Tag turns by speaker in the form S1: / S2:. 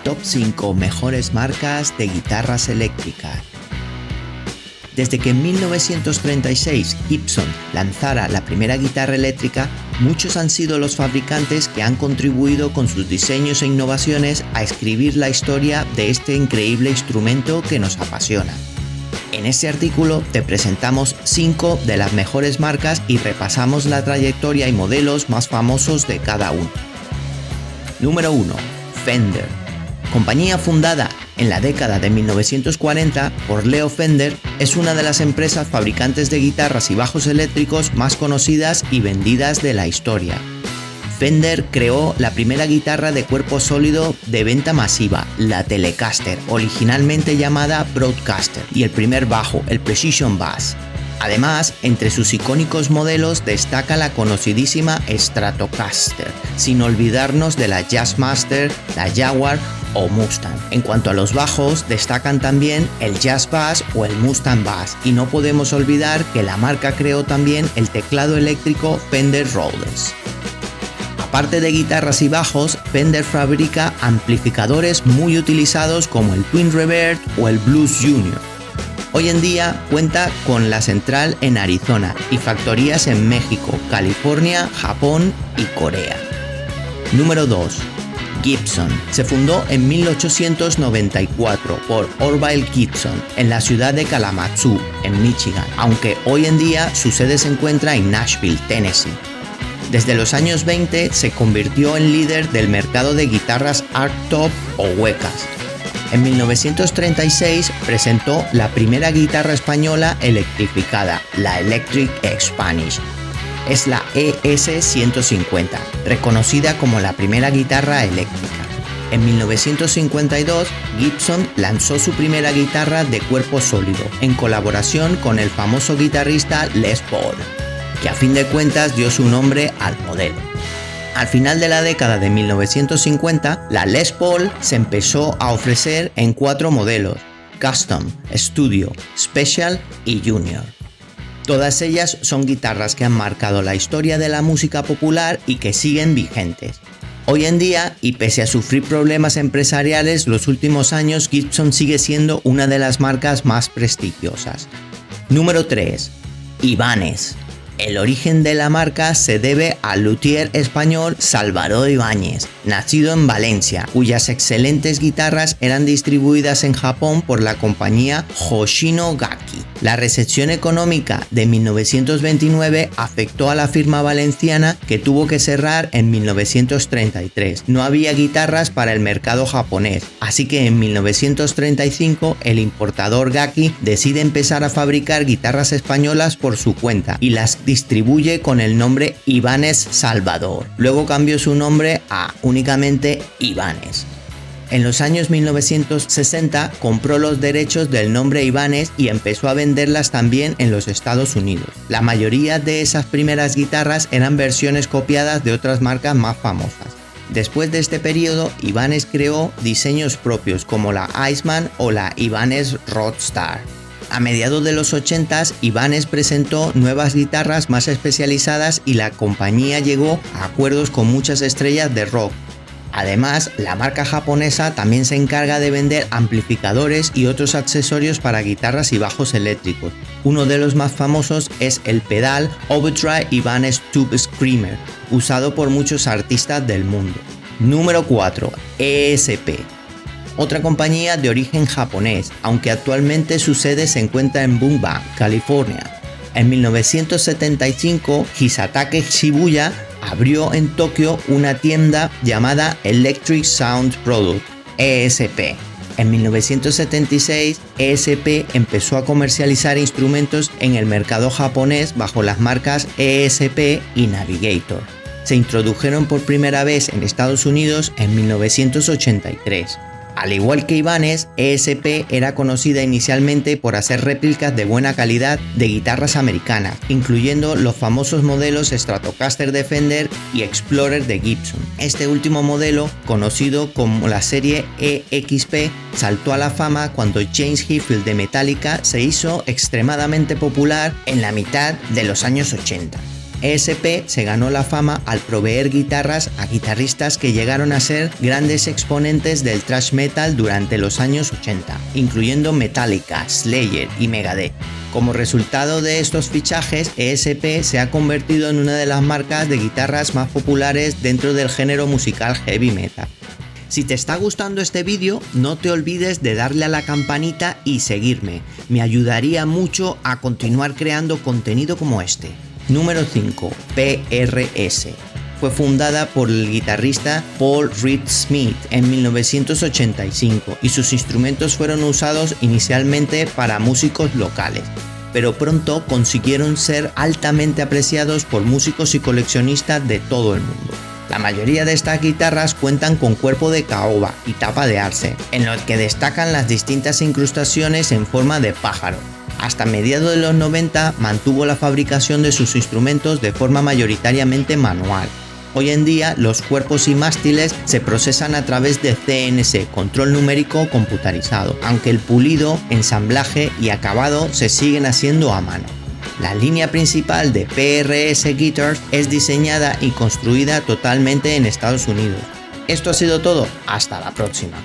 S1: Top 5 mejores marcas de guitarras eléctricas. Desde que en 1936 Gibson lanzara la primera guitarra eléctrica, muchos han sido los fabricantes que han contribuido con sus diseños e innovaciones a escribir la historia de este increíble instrumento que nos apasiona. En este artículo te presentamos 5 de las mejores marcas y repasamos la trayectoria y modelos más famosos de cada uno. Número 1. Fender. Compañía fundada en la década de 1940 por Leo Fender, es una de las empresas fabricantes de guitarras y bajos eléctricos más conocidas y vendidas de la historia. Fender creó la primera guitarra de cuerpo sólido de venta masiva, la Telecaster, originalmente llamada Broadcaster, y el primer bajo, el Precision Bass. Además, entre sus icónicos modelos destaca la conocidísima Stratocaster, sin olvidarnos de la Jazzmaster, la Jaguar o Mustang. En cuanto a los bajos, destacan también el Jazz Bass o el Mustang Bass, y no podemos olvidar que la marca creó también el teclado eléctrico Fender Rhodes. Aparte de guitarras y bajos, Fender fabrica amplificadores muy utilizados como el Twin Revert o el Blues Junior. Hoy en día cuenta con la central en Arizona y factorías en México, California, Japón y Corea. Número 2. Gibson. Se fundó en 1894 por Orville Gibson en la ciudad de Kalamazoo, en Michigan, aunque hoy en día su sede se encuentra en Nashville, Tennessee. Desde los años 20 se convirtió en líder del mercado de guitarras hardtop o huecas. En 1936 presentó la primera guitarra española electrificada, la Electric Spanish. Es la ES-150, reconocida como la primera guitarra eléctrica. En 1952, Gibson lanzó su primera guitarra de cuerpo sólido, en colaboración con el famoso guitarrista Les Paul, que a fin de cuentas dio su nombre al modelo. Al final de la década de 1950, la Les Paul se empezó a ofrecer en 4 modelos: Custom, Studio, Special y Junior. Todas ellas son guitarras que han marcado la historia de la música popular y que siguen vigentes. Hoy en día, y pese a sufrir problemas empresariales los últimos años, Gibson sigue siendo una de las marcas más prestigiosas. Número 3. Ibanez. El origen de la marca se debe al luthier español Salvador Ibáñez, nacido en Valencia, cuyas excelentes guitarras eran distribuidas en Japón por la compañía Hoshino Gakki. La recesión económica de 1929 afectó a la firma valenciana, que tuvo que cerrar en 1933. No había guitarras para el mercado japonés, así que en 1935 el importador Gakki decide empezar a fabricar guitarras españolas por su cuenta y las distribuye con el nombre Ibanez Salvador. Luego cambió su nombre a únicamente Ibanez. En los años 1960 compró los derechos del nombre Ibanez y empezó a venderlas también en los Estados Unidos. La mayoría de esas primeras guitarras eran versiones copiadas de otras marcas más famosas. Después de este periodo, Ibanez creó diseños propios como la Iceman o la Ibanez Roadstar. A mediados de los 80s, Ibanez presentó nuevas guitarras más especializadas y la compañía llegó a acuerdos con muchas estrellas de rock. Además, la marca japonesa también se encarga de vender amplificadores y otros accesorios para guitarras y bajos eléctricos. Uno de los más famosos es el pedal Overdrive Ibanez Tube Screamer, usado por muchos artistas del mundo. Número 4. ESP. Otra compañía de origen japonés, aunque actualmente su sede se encuentra en Burbank, California. En 1975, Hisatake Shibuya abrió en Tokio una tienda llamada Electric Sound Product, ESP. En 1976, ESP empezó a comercializar instrumentos en el mercado japonés bajo las marcas ESP y Navigator. Se introdujeron por primera vez en Estados Unidos en 1983. Al igual que Ibanez, ESP era conocida inicialmente por hacer réplicas de buena calidad de guitarras americanas, incluyendo los famosos modelos Stratocaster de Fender y Explorer de Gibson. Este último modelo, conocido como la serie EXP, saltó a la fama cuando James Hetfield de Metallica se hizo extremadamente popular en la mitad de los años 80. ESP se ganó la fama al proveer guitarras a guitarristas que llegaron a ser grandes exponentes del thrash metal durante los años 80, incluyendo Metallica, Slayer y Megadeth. Como resultado de estos fichajes, ESP se ha convertido en una de las marcas de guitarras más populares dentro del género musical heavy metal. Si te está gustando este vídeo, no te olvides de darle a la campanita y seguirme. Me ayudaría mucho a continuar creando contenido como este. Número 5. PRS. Fue fundada por el guitarrista Paul Reed Smith en 1985 y sus instrumentos fueron usados inicialmente para músicos locales, pero pronto consiguieron ser altamente apreciados por músicos y coleccionistas de todo el mundo. La mayoría de estas guitarras cuentan con cuerpo de caoba y tapa de arce, en los que destacan las distintas incrustaciones en forma de pájaro. Hasta mediados de los 90 mantuvo la fabricación de sus instrumentos de forma mayoritariamente manual. Hoy en día los cuerpos y mástiles se procesan a través de CNC, control numérico computarizado, aunque el pulido, ensamblaje y acabado se siguen haciendo a mano. La línea principal de PRS Guitars es diseñada y construida totalmente en Estados Unidos. Esto ha sido todo, hasta la próxima.